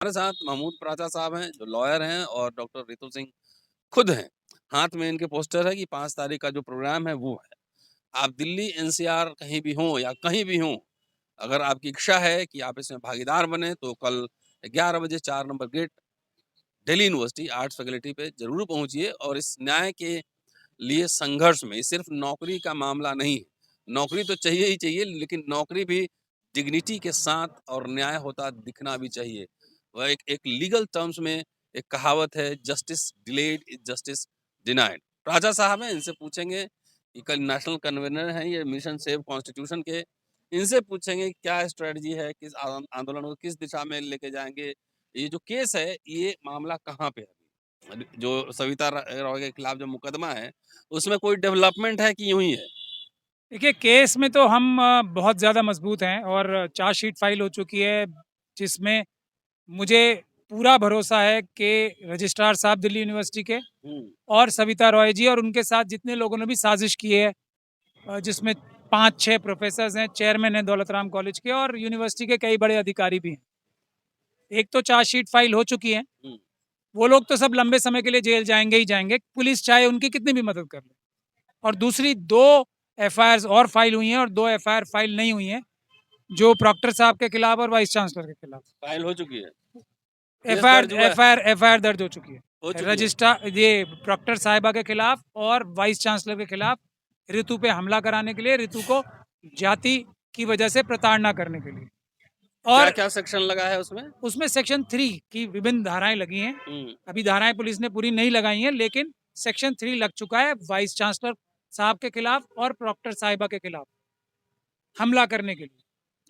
हमारे साथ महमूद प्राचा साहब हैं जो लॉयर हैं और डॉक्टर रितु सिंह खुद हैं। हाथ में इनके पोस्टर है कि 5 तारीख का जो प्रोग्राम है वो है। आप दिल्ली एनसीआर कहीं भी हों या कहीं भी हों, अगर आपकी इच्छा है कि आप इसमें भागीदार बने तो कल 11 बजे 4 number gate Delhi university arts faculty पे ज़रूर पहुँचिए और इस न्याय के लिए संघर्ष में, ये सिर्फ नौकरी का मामला नहीं है। नौकरी तो चाहिए ही चाहिए, लेकिन नौकरी भी डिग्निटी के साथ और न्याय होता दिखना भी चाहिए। वह एक एक लीगल टर्म्स में एक कहावत है, justice delayed is justice denied. राजा साहब हैं, इनसे पूछेंगे कि कल नेशनल कन्वीनर हैं ये मिशन सेव कॉन्स्टिट्यूशन के। इनसे पूछेंगे क्या स्ट्रेटजी है, किस आंदोलन को किस दिशा में लेके जाएंगे। ये जो केस है, ये मामला कहाँ पे है? जो सविता रॉय के खिलाफ जो मुकदमा है, उसमें कोई डेवलपमेंट है कि यूं ही है? देखिए, केस में तो हम बहुत ज़्यादा मजबूत हैं और चार्जशीट फाइल हो चुकी है, जिसमें मुझे पूरा भरोसा है कि रजिस्ट्रार साहब दिल्ली यूनिवर्सिटी के और सविता रॉय जी और उनके साथ जितने लोगों ने भी साजिश की है, जिसमें 5-6 प्रोफेसर्स हैं, चेयरमैन हैं दौलत राम कॉलेज के और यूनिवर्सिटी के कई बड़े अधिकारी भी हैं। एक तो चार्जशीट फाइल हो चुकी है, वो लोग तो सब लंबे समय के लिए जेल जाएंगे ही जाएंगे, पुलिस चाहे उनकी कितनी भी मदद कर ले। और दूसरी 2 एफआईआर और फाइल हुई हैं और 2 एफआईआर फाइल नहीं हुई हैं, जो प्रॉक्टर साहब के खिलाफ और वाइस चांसलर के खिलाफ। फाइल हो चुकी है? केस एफआईआर दर्ज हुआ है? एफआईआर एफआईआर दर्ज हो चुकी है। हो चुकी है? रजिस्ट्रार ये प्रॉक्टर साहिबा के खिलाफ और वाइस चांसलर के खिलाफ ऋतु पे हमला कराने के लिए, ऋतु को जाति की वजह से प्रताड़ना करने के लिए। और क्या-क्या सेक्शन लगा है उसमें? उसमें सेक्शन 3 की विभिन्न धाराएं लगी हैं। हुँ। अभी धाराएं पुलिस ने पूरी नहीं लगाई हैं, लेकिन सेक्शन 3 लग चुका है वाइस चांसलर साहब के खिलाफ और प्रॉक्टर साहिबा के खिलाफ हमला करने के लिए।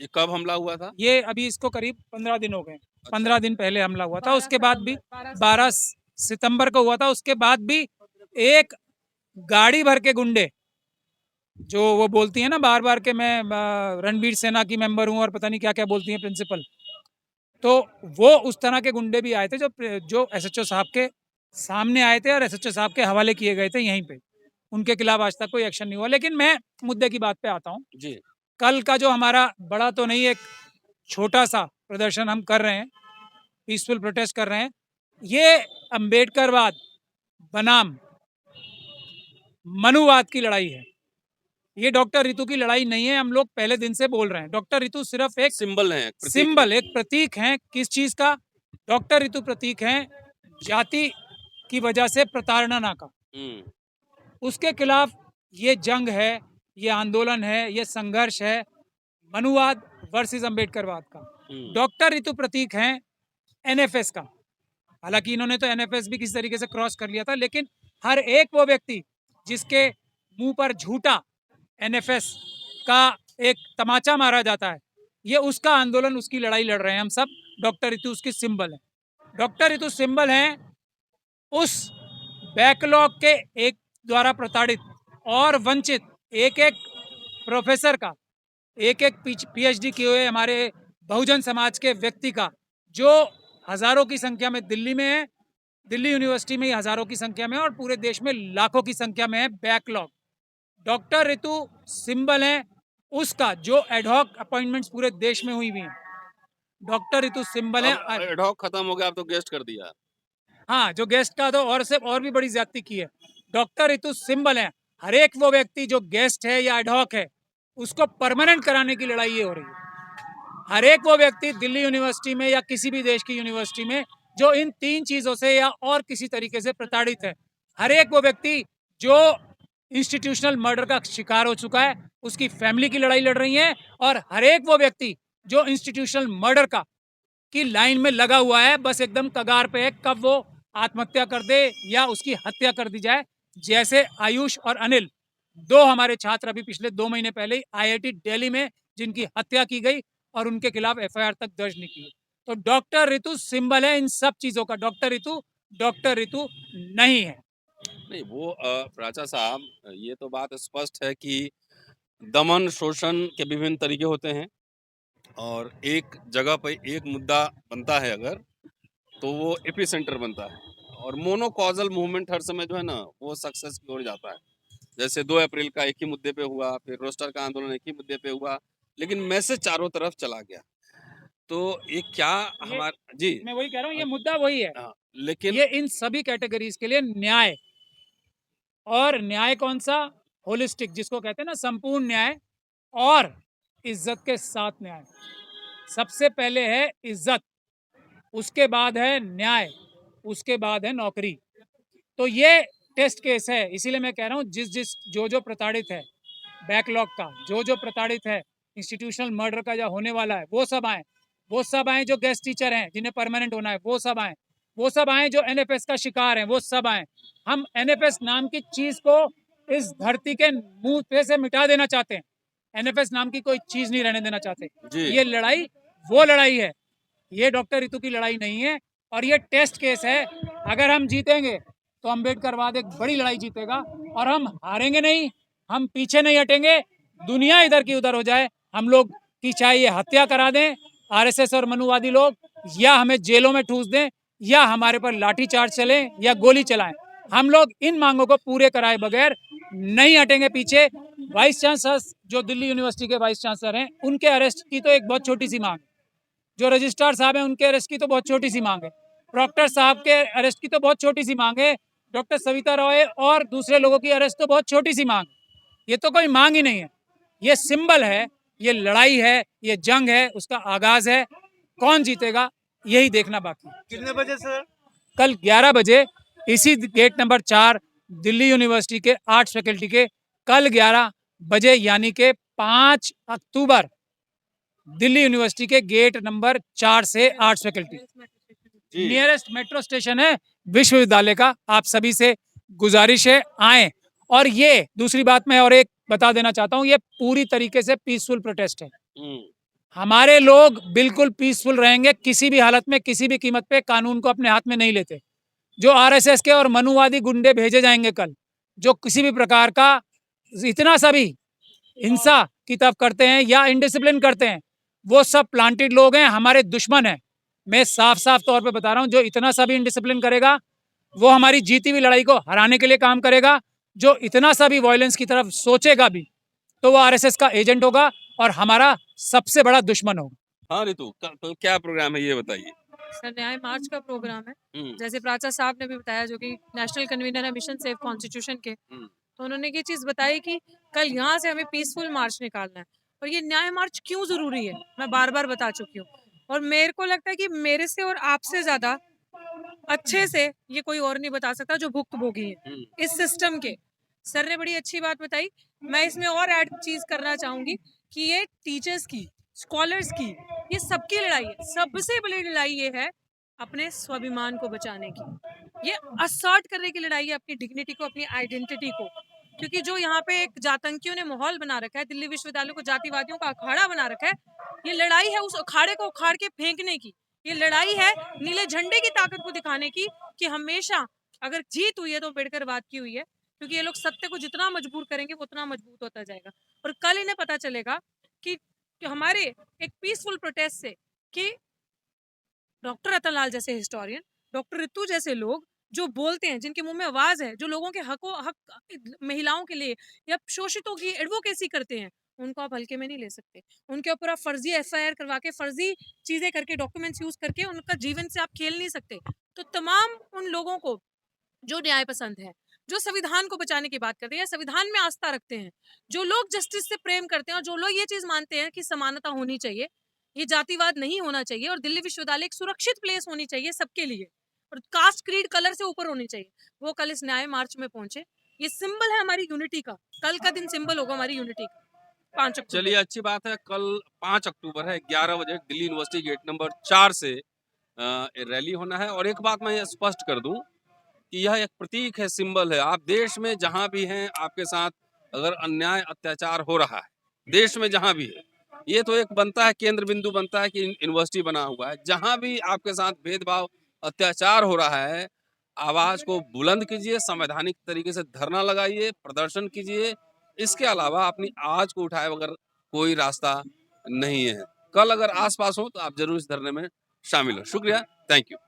ये कब हमला हुआ था? ये अभी इसको करीब 15 दिन हो गए। 15 दिन पहले हमला हुआ था। उसके बाद भी 12 सितंबर को हुआ था। उसके बाद भी एक गाड़ी भर के गुंडे, जो वो बोलती है ना बार बार के मैं रणवीर सेना की मेंबर हूँ और पता नहीं क्या क्या बोलती हैं प्रिंसिपल, तो वो उस तरह के गुंडे भी आए थे जो एसएचओ साहब के सामने आए थे और एसएचओ साहब के हवाले किए गए थे यहीं पे। उनके खिलाफ आज तक कोई एक्शन नहीं हुआ। लेकिन मैं मुद्दे की बात पे आता हूँ। जी। कल का जो हमारा बड़ा तो नहीं, एक छोटा सा प्रदर्शन हम कर रहे हैं, पीसफुल प्रोटेस्ट कर रहे हैं, ये अंबेडकरवाद बनाम मनुवाद की लड़ाई है। ये डॉक्टर रितु की लड़ाई नहीं है। हम लोग पहले दिन से बोल रहे हैं, डॉक्टर रितु सिर्फ एक सिंबल है, प्रतीक सिंबल, है। एक प्रतीक है। किस चीज का? डॉक्टर रितु प्रतीक है जाति की वजह से प्रताड़ना ना का। उसके खिलाफ ये जंग है, ये आंदोलन है, ये संघर्ष है मनुवाद वर्सेस अंबेडकरवाद का। डॉक्टर रितु प्रतीक हैं एनएफएस का। हालांकि इन्होंने तो एनएफएस भी किसी तरीके से क्रॉस कर लिया था, लेकिन हर एक वो व्यक्ति जिसके मुंह पर झूठा एनएफएस का एक तमाचा मारा जाता है, ये उसका आंदोलन, उसकी लड़ाई लड़ रहे हैं हम सब। डॉक्टर रितु उसकी सिंबल है। डॉक्टर रितु सिंबल है उस बैकलॉग के एक द्वारा प्रताड़ित और वंचित एक एक प्रोफेसर का, एक एक पीएचडी किए हुए हमारे बहुजन समाज के व्यक्ति का, जो हजारों की संख्या में दिल्ली में है, दिल्ली यूनिवर्सिटी में ही हजारों की संख्या में और पूरे देश में लाखों की संख्या में है बैकलॉग। डॉक्टर रितु सिंबल है उसका, जो एडहॉक अपॉइंटमेंट्स पूरे देश में हुई हुई हैं। डॉक्टर रितु सिंबल है। अब एडहॉक खत्म हो गया, अब तो गेस्ट कर दिया। हाँ, जो गेस्ट का तो और से और भी बड़ी ज्यादती की है। डॉक्टर रितु सिंबल है। हर एक वो व्यक्ति जो गेस्ट है या एडहॉक है, उसको परमानेंट कराने की लड़ाई ये हो रही है। हर एक वो व्यक्ति दिल्ली यूनिवर्सिटी में या किसी भी देश की यूनिवर्सिटी में जो इन 3 चीजों से या और किसी तरीके से प्रताड़ित है, हर एक वो व्यक्ति जो इंस्टीट्यूशनल मर्डर का शिकार हो चुका है, उसकी फैमिली की लड़ाई लड़ रही है। और हर एक वो व्यक्ति जो इंस्टीट्यूशनल मर्डर का की लाइन में लगा हुआ है, बस एकदम कगार पे है कब वो आत्महत्या कर दे या उसकी हत्या कर दी जाए। जैसे आयुष और अनिल, 2 हमारे छात्र अभी पिछले 2 महीने पहले ही आईआईटी दिल्ली में जिनकी हत्या की गई और उनके खिलाफ एफआईआर तक दर्ज नहीं की। तो डॉक्टर रितु सिंबल है इन सब चीजों का। डॉक्टर रितु नहीं है। नहीं वो प्राचा साहब, ये तो बात स्पष्ट है कि दमन शोषण के विभिन्न तरीके होते हैं और एक जगह पे एक मुद्दा बनता है अगर, तो वो एपिसेंटर बनता है और मोनोकॉजल मूवमेंट हर समय जो है ना वो सक्सेस की ओर जाता है। जैसे 2 अप्रैल का एक ही मुद्दे पे हुआ, फिर रोस्टर का आंदोलन एक ही मुद्दे पे हुआ, लेकिन मैसेज चारों तरफ चला गया। तो ये क्या ये हमारा जी मैं वही कह रहा हूँ, ये मुद्दा वही है। हाँ, लेकिन ये इन सभी कैटेगरीज के लिए न्याय, और न्याय कौन सा? होलिस्टिक, जिसको कहते हैं ना संपूर्ण न्याय और इज्जत के साथ न्याय। सबसे पहले है इज्जत, उसके बाद है न्याय, उसके बाद है नौकरी। तो ये टेस्ट केस है, इसीलिए मैं कह रहा हूँ जिस जो प्रताड़ित है बैकलॉग का, जो प्रताड़ित है इंस्टीट्यूशनल मर्डर का, जो होने वाला है, वो सब आए, वो सब आए। जो गेस्ट टीचर हैं जिन्हें परमानेंट होना है वो सब आए, वो सब आए। जो एनएफएस का शिकार हैं वो सब आए। हम एनएफएस नाम की चीज को इस धरती के मुंह पे से मिटा देना चाहते हैं। एनएफएस नाम की कोई चीज नहीं रहने देना चाहते। जी ये लड़ाई वो लड़ाई है, ये डॉक्टर रितु की लड़ाई नहीं है। और ये टेस्ट केस है। अगर हम जीतेंगे तो अम्बेडकरवाद एक बड़ी लड़ाई जीतेगा, और हम हारेंगे नहीं, हम पीछे नहीं हटेंगे। दुनिया इधर की उधर हो जाए, हम लोग की चाहे ये हत्या करा दें आरएसएस और मनुवादी लोग, या हमें जेलों में ठूस दें, या हमारे पर लाठी चार्ज चले या गोली चलाएं, हम लोग इन मांगों को पूरे कराए बगैर नहीं हटेंगे पीछे। वाइस चांसलर, जो दिल्ली यूनिवर्सिटी के वाइस चांसलर हैं, उनके अरेस्ट की तो एक बहुत छोटी सी मांग, जो रजिस्ट्रार साहब हैं उनके अरेस्ट की तो बहुत छोटी सी मांग है, प्रॉक्टर साहब के अरेस्ट की तो बहुत छोटी सी मांग है, डॉक्टर सविता रॉय और दूसरे लोगों की अरेस्ट तो बहुत छोटी सी मांग। ये तो कोई मांग ही नहीं है, ये सिंबल है, ये लड़ाई है, ये जंग है, उसका आगाज है। कौन जीतेगा यही देखना बाकी है। कितने बजे सर? कल 11 बजे इसी गेट नंबर 4 दिल्ली यूनिवर्सिटी के आर्ट्स फैकल्टी के, कल 11 बजे यानी के 5 अक्टूबर, दिल्ली यूनिवर्सिटी के गेट नंबर 4 से आर्ट्स फैकल्टी, जी नियरेस्ट मेट्रो स्टेशन है विश्वविद्यालय का। आप सभी से गुजारिश है आए। और ये दूसरी बात मैं और एक बता देना चाहता हूँ, ये पूरी तरीके से पीसफुल प्रोटेस्ट है। हमारे लोग बिल्कुल पीसफुल रहेंगे, किसी भी हालत में किसी भी कीमत पे कानून को अपने हाथ में नहीं लेते। जो आरएसएस के और मनुवादी गुंडे भेजे जाएंगे कल, जो किसी भी प्रकार का इतना सा भी हिंसा की तरफ करते हैं या इनडिसिप्लिन करते हैं, वो सब प्लांटेड लोग हैं, हमारे दुश्मन हैं। मैं साफ साफ तौर पे बता रहा हूं, जो इतना सा भी इनडिसिप्लिन करेगा वो हमारी जीती हुई लड़ाई को हराने के लिए काम करेगा। जो इतना सा भी वायलेंस की तरफ सोचेगा भी तो वो आरएसएस का एजेंट होगा और हमारा सबसे बड़ा दुश्मन होगा। हाँ रितु, कल क्या प्रोग्राम है ये बताइए। सर न्याय मार्च का प्रोग्राम है, हम्म, जैसे प्राचा साहब ने भी बताया, जो कि नेशनल कन्वीनर है मिशन सेव कॉन्स्टिट्यूशन के। हम्म, तो उन्होंने ये चीज बताई कि कल यहाँ से हमें पीसफुल मार्च निकालना है। और ये न्याय मार्च क्यों जरूरी है मैं बार बार बता चुकी हूँ, और मेरे को लगता है कि मेरे से और आपसे ज्यादा अच्छे से ये कोई और नहीं बता सकता जो भुक्तभोगी है इस सिस्टम के। सर ने बड़ी अच्छी बात बताई, मैं इसमें और ऐड चीज करना चाहूंगी कि ये टीचर्स की, स्कॉलर्स की, ये सबकी लड़ाई है। सबसे बड़ी लड़ाई ये है अपने स्वाभिमान को बचाने की, ये असर्ट करने की लड़ाई है, अपनी डिग्निटी को, अपनी आइडेंटिटी को। क्योंकि जो यहाँ पे एक जातंकियों ने माहौल बना रखा है, दिल्ली विश्वविद्यालय को जातिवादियों का अखाड़ा बना रखा है, ये लड़ाई है उस अखाड़े को उखाड़ के फेंकने की। ये लड़ाई है नीले झंडे की ताकत को दिखाने की, कि हमेशा अगर जीत हुई है तो अम्बेडकरवाद की हुई है, क्योंकि ये लोग सत्य को जितना मजबूर करेंगे वो उतना मजबूत होता जाएगा। और कल इन्हें पता चलेगा कि हमारे एक पीसफुल प्रोटेस्ट से, कि डॉक्टर रतनलाल जैसे हिस्टोरियन, डॉक्टर रितु जैसे लोग जो बोलते हैं, जिनके मुंह में आवाज है, जो लोगों के हक महिलाओं के लिए या शोषितों की एडवोकेसी करते हैं, उनको आप हल्के में नहीं ले सकते। उनके ऊपर आप फर्जी एफआईआर करवा के, फर्जी चीजें करके, डॉक्यूमेंट्स यूज करके उनका जीवन से आप खेल नहीं सकते। तो तमाम उन लोगों को जो न्याय पसंद है, जो संविधान को बचाने की बात करते हैं, संविधान में आस्था रखते हैं, जो लोग जस्टिस से प्रेम करते हैं, और जो लोग ये चीज मानते हैं कि समानता होनी चाहिए, ये जातिवाद नहीं होना चाहिए, और दिल्ली विश्वविद्यालय एक सुरक्षित प्लेस होनी चाहिए सबके लिए, और कास्ट क्रीड कलर से ऊपर होनी चाहिए, वो कल इस न्याय मार्च में पहुंचे। ये सिंबल है हमारी यूनिटी का, कल का दिन सिंबल होगा हमारी यूनिटी का। 5 अक्टूबर। चलिए अच्छी बात है, कल 5 अक्टूबर है, 11 बजे दिल्ली यूनिवर्सिटी गेट नंबर 4 से रैली होना है। और एक बात मैं ये स्पष्ट कर दूं कि यह एक प्रतीक है, सिंबल है। आप देश में जहां भी हैं, आपके साथ अगर अन्याय अत्याचार हो रहा है, देश में जहां भी है, ये तो एक बनता है, केंद्र बिंदु बनता है कि यूनिवर्सिटी बना हुआ है। जहां भी आपके साथ भेदभाव अत्याचार हो रहा है, आवाज को बुलंद कीजिए, संवैधानिक तरीके से धरना लगाइए, प्रदर्शन कीजिए। इसके अलावा अपनी आवाज को उठाए बगैर कोई रास्ता नहीं है। कल अगर आसपास हो तो आप जरूर इस धरने में शामिल हो। शुक्रिया, थैंक यू।